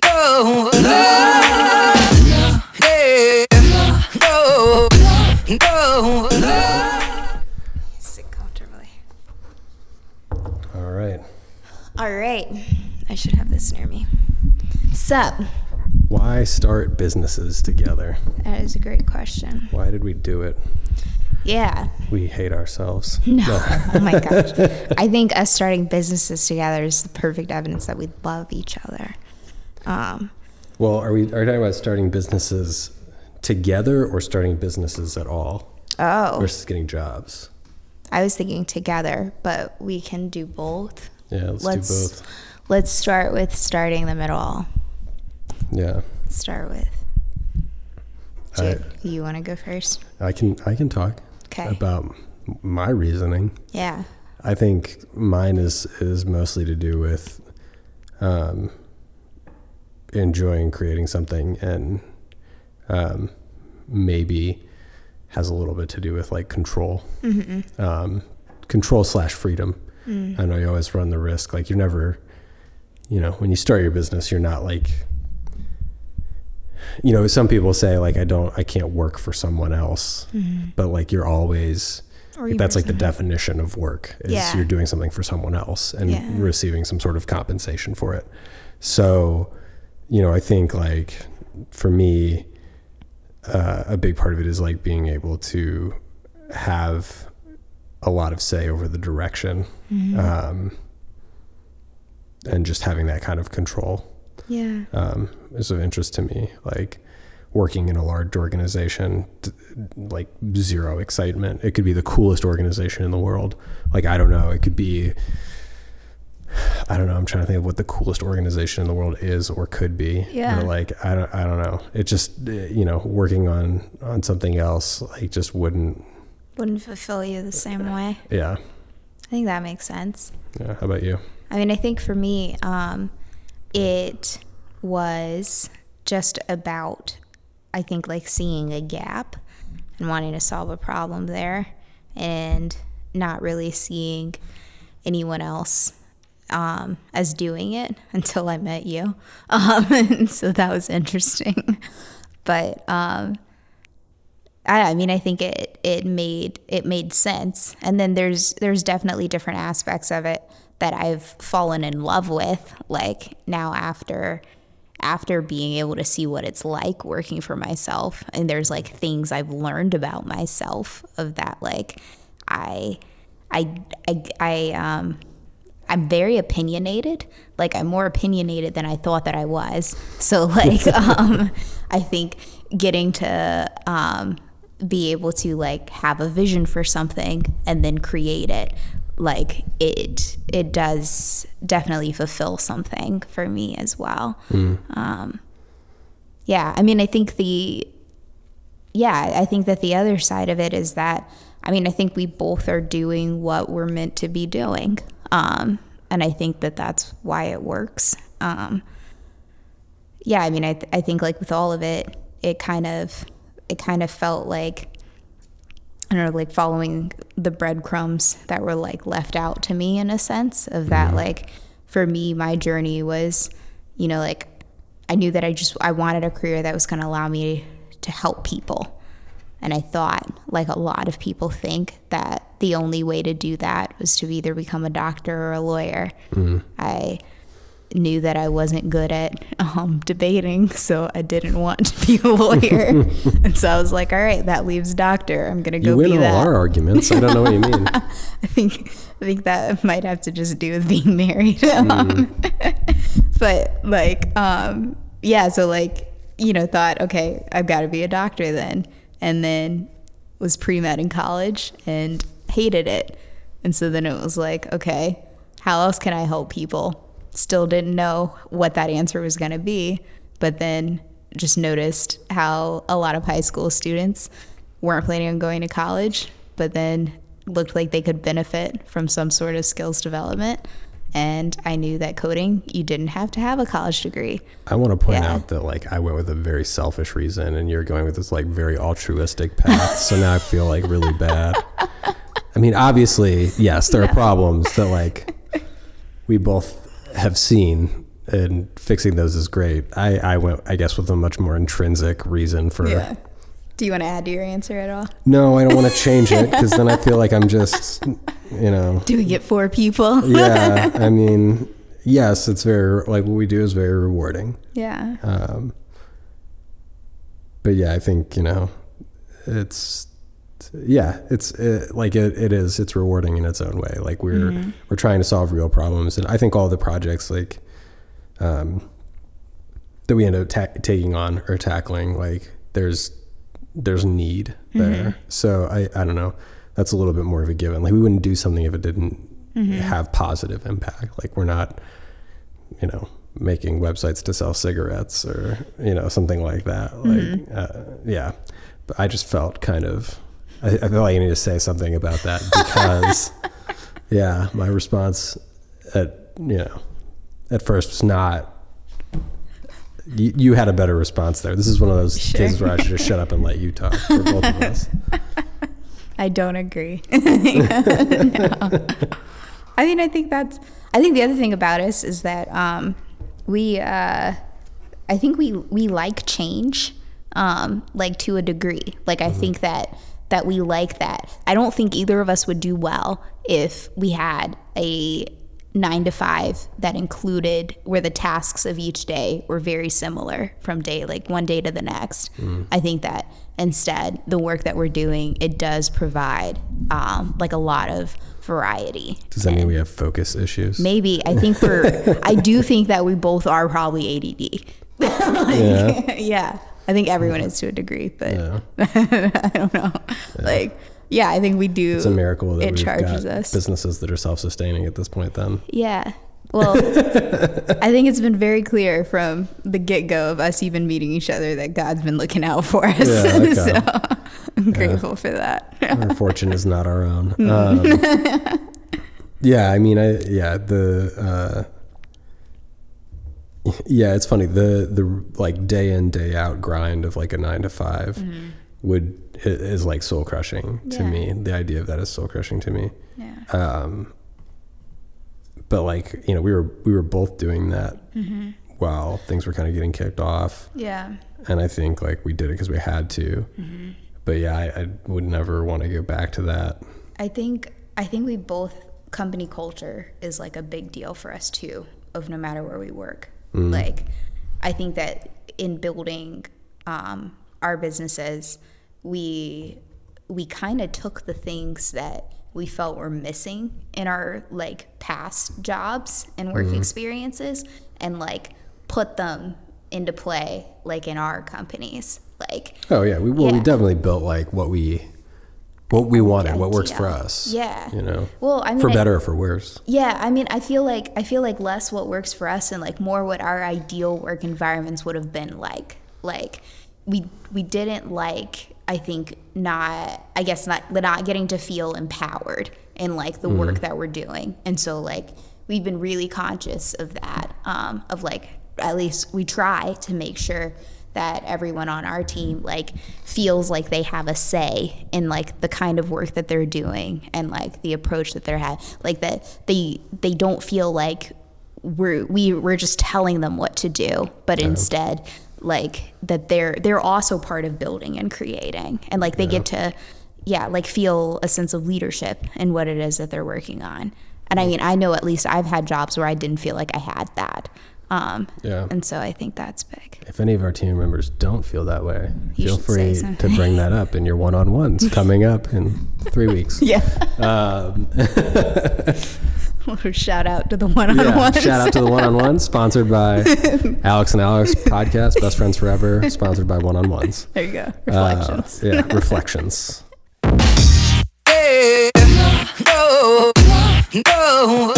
No, yeah, no. Sit comfortably. All right. All right. I should have this near me. Sup? Why start businesses together? That is a great question. Why did we do it? Yeah. We hate ourselves. No. Oh my gosh. I think us starting businesses together is the perfect evidence that we love each other. Well, are we talking about starting businesses together or starting businesses at all? Oh. Versus getting jobs? I was thinking together, but we can do both. Yeah, let's do both. Let's start with starting them at all. Yeah. Start with. You want to go first? I can talk about my reasoning. Yeah. I think mine is mostly to do with enjoying creating something, and maybe has a little bit to do with like control. Mm-hmm. Control/freedom. Mm. I know you always run the risk, like you're never, when you start your business, you're not like, some people say like, I can't work for someone else, mm-hmm. but like you're always, that's like the definition of work is you're doing something for someone else and receiving some sort of compensation for it. So, I think like for me, a big part of it is like being able to have a lot of say over the direction, mm-hmm. And just having that kind of control. Yeah. Is of interest to me. Like working in a large organization, like zero excitement. It could be the coolest organization in the world. Like, I don't know. It could be, I'm trying to think of what the coolest organization in the world is or could be. Yeah. But like, I don't know. It just, working on something else, like just wouldn't fulfill you the same way. Yeah. I think that makes sense. Yeah. How about you? I mean, I think for me, it was just about, I think, like seeing a gap and wanting to solve a problem there and not really seeing anyone else as doing it until I met you. And so that was interesting. But I think it made sense. And then there's definitely different aspects of it that I've fallen in love with, like now after being able to see what it's like working for myself. And there's like things I've learned about myself of that. Like I'm very opinionated. Like I'm more opinionated than I thought that I was. So like, I think getting to, be able to like have a vision for something and then create it, like it does definitely fulfill something for me as well. I think that the other side of it is that, I think we both are doing what we're meant to be doing. And I think that that's why it works. I think like with all of it, it kind of felt like, I don't know, like following the breadcrumbs that were like left out to me in a sense of that. Mm-hmm. Like for me, my journey was, like I knew that I wanted a career that was going to allow me to help people. And I thought, like a lot of people think, that the only way to do that was to either become a doctor or a lawyer. Mm-hmm. I knew that I wasn't good at debating, so I didn't want to be a lawyer. And so I was like, all right, that leaves doctor. I'm going to go be that. You win all our arguments. I don't know what you mean. I think that might have to just do with being married. But like, so like, thought, okay, I've got to be a doctor then. And then was pre-med in college and hated it. And so then it was like, okay, how else can I help people? Still didn't know what that answer was going to be, but then just noticed how a lot of high school students weren't planning on going to college, but then looked like they could benefit from some sort of skills development. And I knew that coding, you didn't have to have a college degree. I want to point out that like I went with a very selfish reason and you're going with this like very altruistic path. So now I feel like really bad. I mean, obviously, yes, there are problems that like we both have seen fixing those is great. I went, I guess, with a much more intrinsic reason for. Yeah. Do you want to add to your answer at all? No, I don't want to change it because then I feel like I'm just, doing it for people. Yeah. I mean, yes, it's very, like, what we do is very rewarding. Yeah. But yeah, I think, it's rewarding in its own way. Like we're trying to solve real problems. And I think all the projects like, that we end up taking on or tackling, like there's need there. So I don't know, that's a little bit more of a given. Like we wouldn't do something if it didn't have positive impact. Like we're not, making websites to sell cigarettes or, something like that. Like, yeah, but I just felt kind of, I feel like I need to say something about that because yeah, my response at first was not, you had a better response there. This is one of those cases where I should just shut up and let you talk for both of us. I don't agree. No. I mean, I think the other thing about us is that I think we like change, like to a degree. Like I think that we like that. I don't think either of us would do well if we had a 9-to-5 that included where the tasks of each day were very similar from one day to the next. I think that instead the work that we're doing, it does provide like a lot of variety. Does that mean we have focus issues? Maybe. I think I do think that we both are probably ADD. Yeah. I think everyone is to a degree, but I don't know. Yeah. I think we do. It's a miracle that we've got businesses that are self-sustaining at this point then. Yeah. Well, I think it's been very clear from the get-go of us even meeting each other that God's been looking out for us. Yeah, okay. So I'm grateful for that. Our fortune is not our own. Yeah, I mean, it's funny. The like day in, day out grind of like a 9-to-5 is like soul crushing to me. The idea of that is soul crushing to me. Yeah. But like, we were both doing that while things were kind of getting kicked off. Yeah. And I think like we did it because we had to. But yeah, I would never want to go back to that. I think we both, company culture is like a big deal for us too, of no matter where we work. Like, I think that in building our businesses, we kind of took the things that we felt were missing in our like past jobs and work experiences and like put them into play like in our companies. Like, oh yeah, we definitely built like what we wanted, what works for us. Yeah. Well, I mean, for better or for worse. Yeah. I mean, I feel like less what works for us and like more what our ideal work environments would have been like. Like we didn't like, I think not getting to feel empowered in like the work that we're doing. And so like, we've been really conscious of that, of like, at least we try to make sure that everyone on our team like feels like they have a say in like the kind of work that they're doing and like the approach that they're having, like that they don't feel like we're just telling them what to do, but instead like that they're also part of building and creating, and like they get to like feel a sense of leadership in what it is that they're working on. And I mean, I know at least I've had jobs where I didn't feel like I had that. And so I think that's big. If any of our team members don't feel that way, feel free to bring that up in your one-on-ones coming up in 3 weeks. Yeah. Shout out to the one-on-ones. Yeah, shout out to the one-on-ones, sponsored by Alex and Alex podcast, Best Friends Forever, sponsored by One-on-Ones. There you go. Reflections. Reflections. No.